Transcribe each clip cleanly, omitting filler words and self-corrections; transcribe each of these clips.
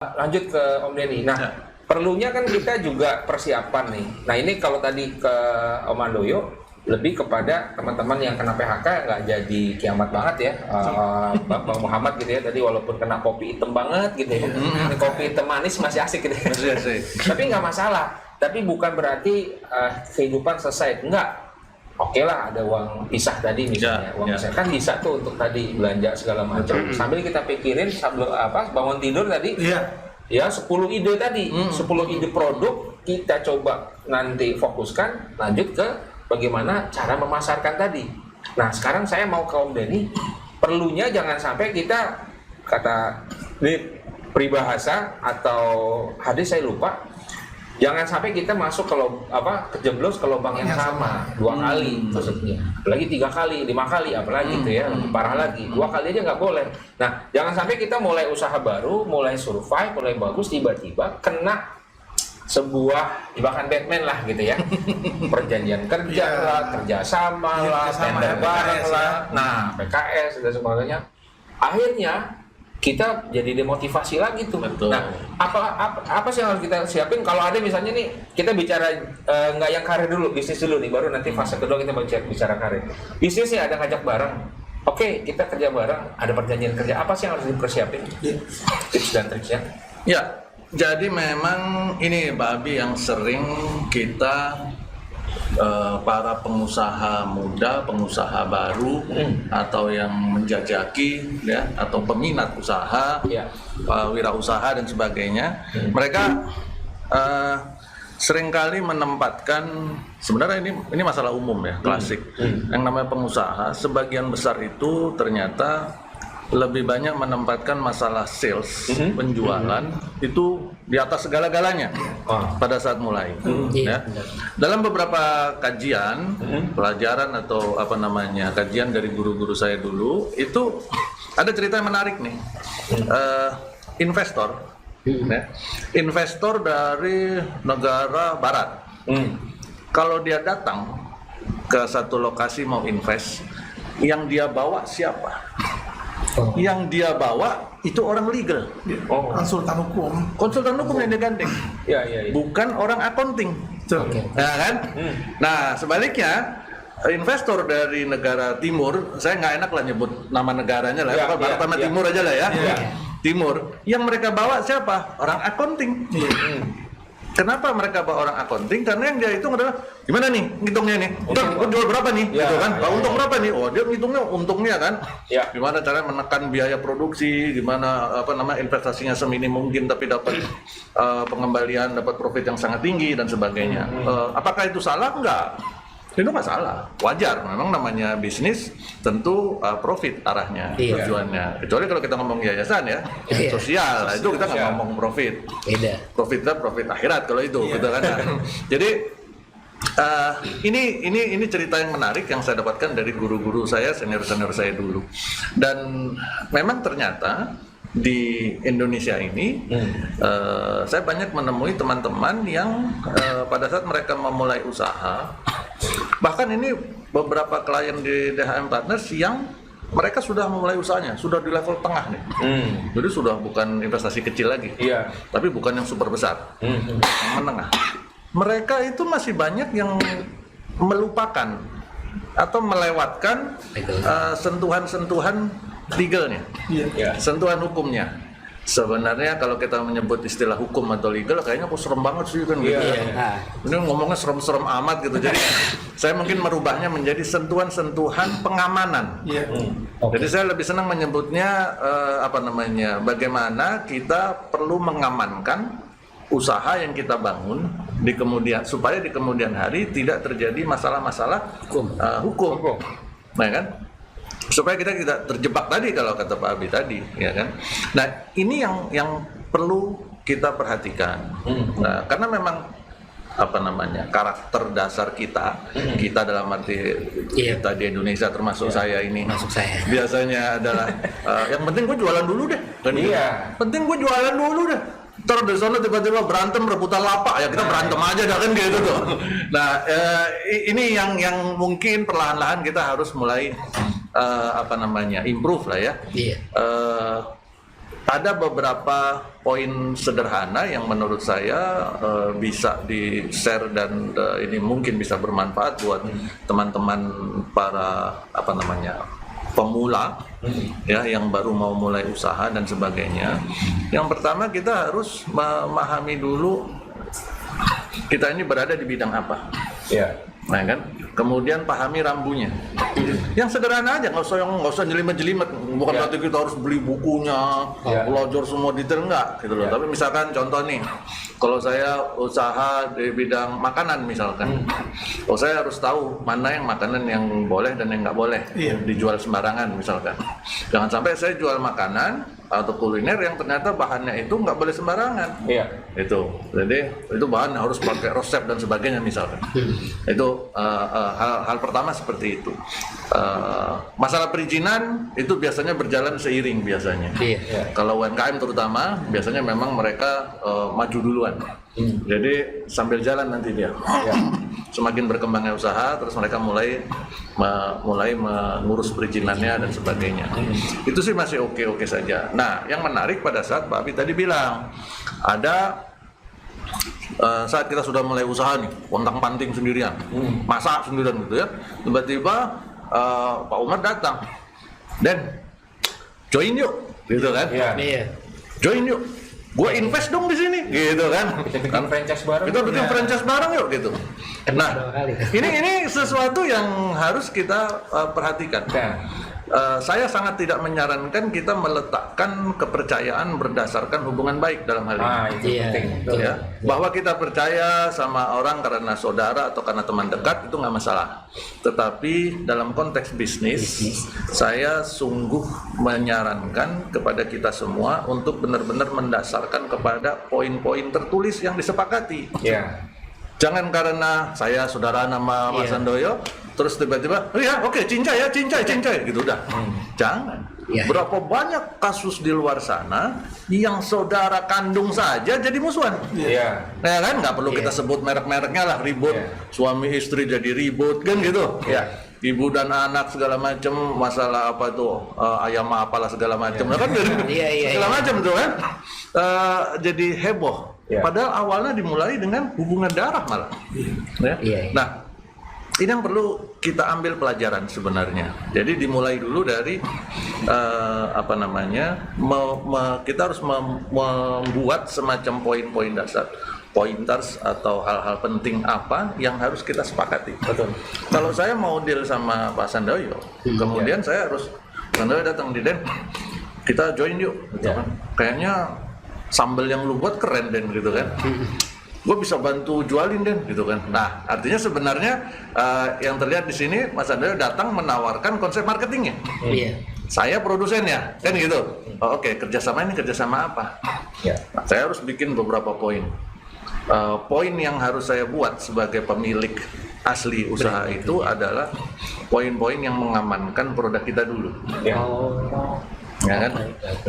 Lanjut ke Om Denny. Nah, Ya. perlunya kan kita juga persiapan nih. Nah, ini kalau tadi ke Om Andoyo, lebih kepada teman-teman yang kena PHK nggak jadi kiamat banget ya, Bang Muhammad gitu ya. Tadi walaupun kena kopi hitam banget gitu ya, kopi hitam manis masih asik gitu ya. Masih asik. Tapi nggak masalah. Tapi bukan berarti kehidupan selesai. Enggak. Oke lah, ada uang pisah tadi misalnya, uang pisah kan bisa tuh untuk tadi belanja segala macam. Sambil kita pikirin sambil bangun tidur tadi, ya 10 ide tadi, 10 ide produk kita coba nanti fokuskan, lanjut ke bagaimana cara memasarkan tadi. Nah sekarang saya mau ke Om Denny, perlunya jangan sampai kita kata ini peribahasa atau hadis saya lupa. Jangan sampai kita masuk kejeblos ke lubang yang sama 2 kali maksudnya, apalagi 3 kali, 5 kali, apalagi gitu ya, lebih parah lagi 2 kali aja nggak boleh. Nah, jangan sampai kita mulai usaha baru, mulai survive, mulai bagus, tiba-tiba kena sebuah jebakan Batman lah gitu ya, perjanjian kerja lah, kerjasama lah, tender bareng lah, nah PKS dan sebagainya. Akhirnya kita jadi demotivasi lagi tuh. Betul. Nah, apa sih yang harus kita siapin? Kalau ada misalnya nih, kita bicara nggak yang karir dulu, bisnis dulu nih, baru nanti fase kedua kita bicara karir. Bisnis sih ada ngajak bareng. Oke, kita kerja bareng, ada perjanjian kerja. Apa sih yang harus dipersiapin? Tips dan triksnya? Ya, jadi memang ini Pak Abi yang sering kita para pengusaha muda, pengusaha baru atau yang menjajaki ya atau peminat usaha, wirausaha dan sebagainya, mereka seringkali menempatkan, sebenarnya ini masalah umum ya, klasik. Yang namanya pengusaha, sebagian besar itu ternyata lebih banyak menempatkan masalah sales, penjualan itu di atas segala-galanya pada saat mulai. Ya. Dalam beberapa kajian, pelajaran atau kajian dari guru-guru saya dulu, itu ada cerita yang menarik nih. Investor, ya, investor dari negara barat, kalau dia datang ke satu lokasi mau invest, yang dia bawa siapa? Yang dia bawa itu orang legal, konsultan hukum yang dia gandeng, bukan orang accounting. Nah kan, nah sebaliknya investor dari negara timur, saya nggak enak lah nyebut nama negaranya lah, barat sama timur aja lah ya, timur, yang mereka bawa siapa? Orang accounting. Kenapa mereka bawa orang accounting? Karena yang dia hitung adalah gimana nih ngitungnya nih? Gue jual berapa nih? Gitu kan? Untung berapa nih? Oh dia ngitungnya untungnya kan? Gimana cara menekan biaya produksi? Gimana investasinya seminim mungkin tapi dapat pengembalian, dapat profit yang sangat tinggi dan sebagainya. Apakah itu salah? Enggak. Itu nggak salah, wajar. Memang namanya bisnis tentu profit arahnya, tujuannya. Kecuali kalau kita ngomong yayasan ya, sosial, itu kita nggak ngomong profit. Profitnya profit akhirat kalau itu, gitu kan. Jadi ini cerita yang menarik yang saya dapatkan dari guru-guru saya, senior saya dulu. Dan memang ternyata di Indonesia ini saya banyak menemui teman-teman yang pada saat mereka memulai usaha, bahkan ini beberapa klien di DHM Partners yang mereka sudah memulai usahanya, sudah di level tengah nih. Jadi sudah bukan investasi kecil lagi, tapi bukan yang super besar, yang menengah. Mereka itu masih banyak yang melupakan atau melewatkan sentuhan-sentuhan legalnya, sentuhan hukumnya. Sebenarnya kalau kita menyebut istilah hukum atau legal, kayaknya kok serem banget sih kan gitu. Ini ngomongnya serem-serem amat gitu. Jadi saya mungkin merubahnya menjadi sentuhan-sentuhan pengamanan. Jadi saya lebih senang menyebutnya bagaimana kita perlu mengamankan usaha yang kita bangun supaya di kemudian hari tidak terjadi masalah-masalah hukum. Nah kan? Supaya kita tidak terjebak tadi kalau kata Pak Abi tadi, ya kan. Nah ini yang perlu kita perhatikan, karena memang karakter dasar kita dalam arti kita di Indonesia termasuk saya ini, biasanya adalah yang penting gue jualan dulu deh, penting gue jualan dulu deh. Terus di sana tiba-tiba berantem rebutan lapak, ya kita berantem aja dah kan gitu tuh. Nah ini yang mungkin perlahan-lahan kita harus mulai improve lah ya. ada beberapa poin sederhana yang menurut saya bisa di-share dan ini mungkin bisa bermanfaat buat teman-teman para pemula ya yang baru mau mulai usaha dan sebagainya. Yang pertama kita harus memahami dulu kita ini berada di bidang apa. Ya. Nah kan, kemudian pahami rambunya. Yang sederhana aja, nggak usah jelimet-jelimet. Bukan berarti kita harus beli bukunya, belajar semua detail enggak, gitu loh. Tapi misalkan contoh nih, kalau saya usaha di bidang makanan misalkan, saya harus tahu mana yang makanan yang boleh dan yang nggak boleh dijual sembarangan misalkan. Jangan sampai saya jual makanan atau kuliner yang ternyata bahannya itu nggak boleh sembarangan. Iya. Jadi itu bahan harus pakai resep dan sebagainya misalkan. Itu hal pertama seperti itu. Masalah perizinan itu biasanya berjalan seiring biasanya. Kalau UMKM terutama biasanya memang mereka maju duluan. Jadi sambil jalan nanti dia. Semakin berkembangnya usaha, terus mereka mulai mengurus perizinannya dan sebagainya. Itu sih masih oke saja. Nah, yang menarik pada saat Pak Abi tadi bilang ada saat kita sudah mulai usaha nih, pontang-panting sendirian, masak sendirian gitu ya. Tiba-tiba Pak Umar datang, dan join yuk, gitu kan? Join yuk. Gua invest dong di sini, gitu kan? Kita bikin franchise bareng. Kita bikin franchise bareng yuk, gitu. Nah, ini sesuatu yang harus kita perhatikan. Saya sangat tidak menyarankan kita meletakkan kepercayaan berdasarkan hubungan baik dalam hal ini. Itu penting. Ya, bahwa kita percaya sama orang karena saudara atau karena teman dekat itu nggak masalah. Tetapi dalam konteks bisnis, saya sungguh menyarankan kepada kita semua untuk benar-benar mendasarkan kepada poin-poin tertulis yang disepakati. Jangan karena saya saudara nama Mas Sandoyo, terus tiba-tiba, oke, cincai gitu udah. Jangan. Berapa banyak kasus di luar sana yang saudara kandung saja jadi musuhan. Nah kan nggak perlu kita sebut merek-mereknya lah, ribut, suami istri jadi ribut kan gitu. Ibu dan anak segala macam, masalah apa tuh, ayam apalah segala macam, kan segala macam tuh kan. Jadi heboh. Padahal awalnya dimulai dengan hubungan darah malah. Nah, ini yang perlu kita ambil pelajaran sebenarnya. Jadi dimulai dulu dari kita harus membuat semacam poin-poin dasar, pointers atau hal-hal penting apa yang harus kita sepakati. Kalau saya mau deal sama Pak Sandoyo, kemudian saya harus Sandoyo datang di Den, kita join yuk. Kayaknya sambal yang lu buat keren Den gitu kan. Gue bisa bantu jualin Den gitu kan. Nah, artinya sebenarnya yang terlihat di sini Mas Sandoyo datang menawarkan konsep marketingnya. Saya produsennya, kan gitu. Oke, kerjasama ini kerjasama apa? Nah, saya harus bikin beberapa poin. Poin yang harus saya buat sebagai pemilik asli usaha itu adalah poin-poin yang mengamankan produk kita dulu. Ya kan?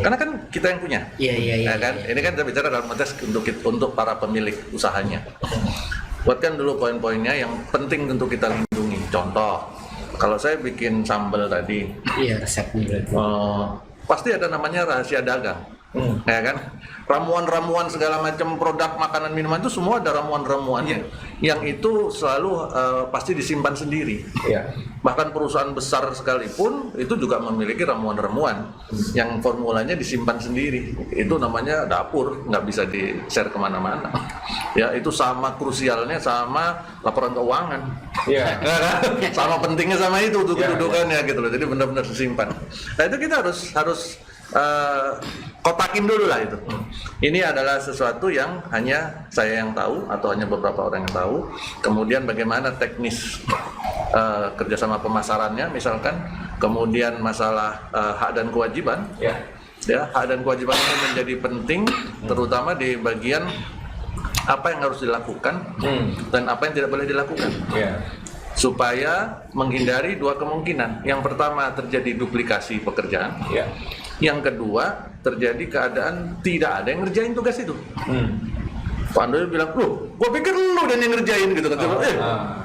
Karena kan kita yang punya. Ya kan? Ini kan kita bicara dalam konteks untuk para pemilik usahanya. Buatkan dulu poin-poinnya yang penting untuk kita lindungi. Contoh, kalau saya bikin sambal tadi, resepnya pasti ada namanya rahasia dagang. Ya kan? Ramuan-ramuan segala macam produk makanan minuman itu semua ada ramuan-ramuannya yang itu selalu pasti disimpan sendiri. Bahkan perusahaan besar sekalipun itu juga memiliki ramuan-ramuan yang formulanya disimpan sendiri. Itu namanya dapur, nggak bisa di-share kemana-mana. Ya, itu sama krusialnya sama laporan keuangan. Sama pentingnya sama itu kedudukannya gitu loh. Jadi benar-benar disimpan. Nah, itu kita harus kotakin dulu lah itu. Ini adalah sesuatu yang hanya saya yang tahu atau hanya beberapa orang yang tahu. Kemudian bagaimana teknis kerjasama pemasarannya misalkan. Kemudian masalah hak dan kewajiban. Hak dan kewajiban ini menjadi penting, terutama di bagian apa yang harus dilakukan dan apa yang tidak boleh dilakukan. Supaya menghindari dua kemungkinan. Yang pertama terjadi duplikasi pekerjaan. Yang kedua terjadi keadaan tidak ada yang ngerjain tugas itu. Pak Andoyo bilang, gua pikir lu dan yang ngerjain gitu kan.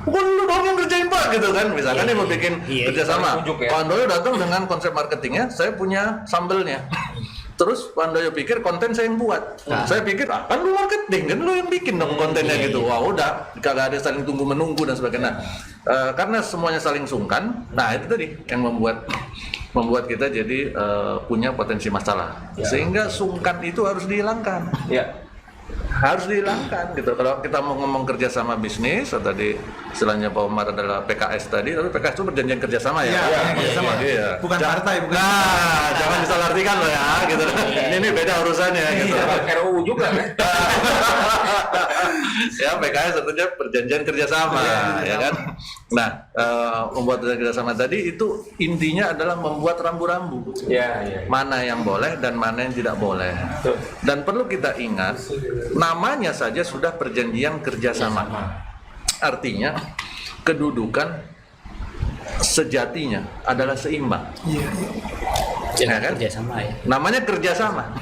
Bukan lu dong yang ngerjain Pak gitu kan. Misalkan dia mau bikin kerjasama. Pak Andoyo datang dengan konsep marketingnya, saya punya sambelnya. Terus Pak Handoyo pikir konten saya yang buat. Saya pikir kan lu marketing, kan lu yang bikin dong kontennya gitu. Wah udah, kagak ada saling tunggu menunggu dan sebagainya. Karena semuanya saling sungkan, nah itu tadi yang membuat kita jadi punya potensi masalah. Sehingga sungkan itu harus dihilangkan. Ya. Harus dihilangkan gitu. Kalau kita mau ngomong kerjasama bisnis, atau tadi istilahnya Pak Umar adalah PKS tadi, tapi PKS itu perjanjian kerjasama ya. Iya, kerjasama. Iya. Bukan partai, bukan. Nah, jangan disalahartikan loh ya, gitu. Ini beda urusannya gitu. RUU juga kan? Ya PKS tentunya perjanjian kerjasama, ya kan. Nah, membuat perjanjian kerjasama tadi itu intinya adalah membuat rambu-rambu. Ya. Mana yang boleh dan mana yang tidak boleh. Dan perlu kita ingat, namanya saja sudah perjanjian kerjasama. Artinya kedudukan sejatinya adalah seimbang. Ya kan? Kerjasama ya. Namanya kerjasama.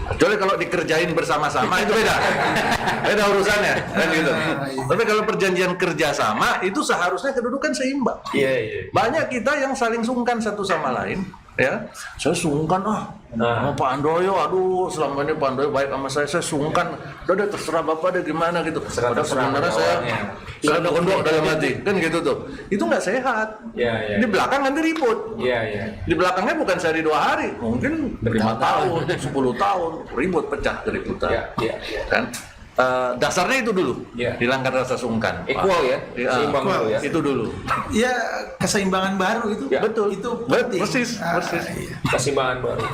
Kecuali kalau dikerjain bersama-sama itu beda urusannya kan gitu. Tapi kalau perjanjian kerjasama itu seharusnya kedudukan seimbang. Iya. Banyak kita yang saling sungkan satu sama lain, ya. Saya sungkan sama Pak Handoyo, aduh selama ini Pak Handoyo baik sama saya sungkan. Udah terserah Bapak deh gimana gitu. Padahal sebenarnya saya nggak ada kondok dalam hati, kan gitu tuh. Itu nggak sehat. Iya. Di belakang nanti ribut. Iya. Di belakangnya bukan sehari 2 hari, mungkin 5 tahun, 10 tahun, ribut pecah keributan. Iya. Kan? Dasarnya itu dulu, Iya. hilangkan rasa sungkan. Equal ya, seimbang dulu ya. Itu dulu. Ya keseimbangan baru itu. Ya. Betul. Itu Persis. iya. Keseimbangan baru.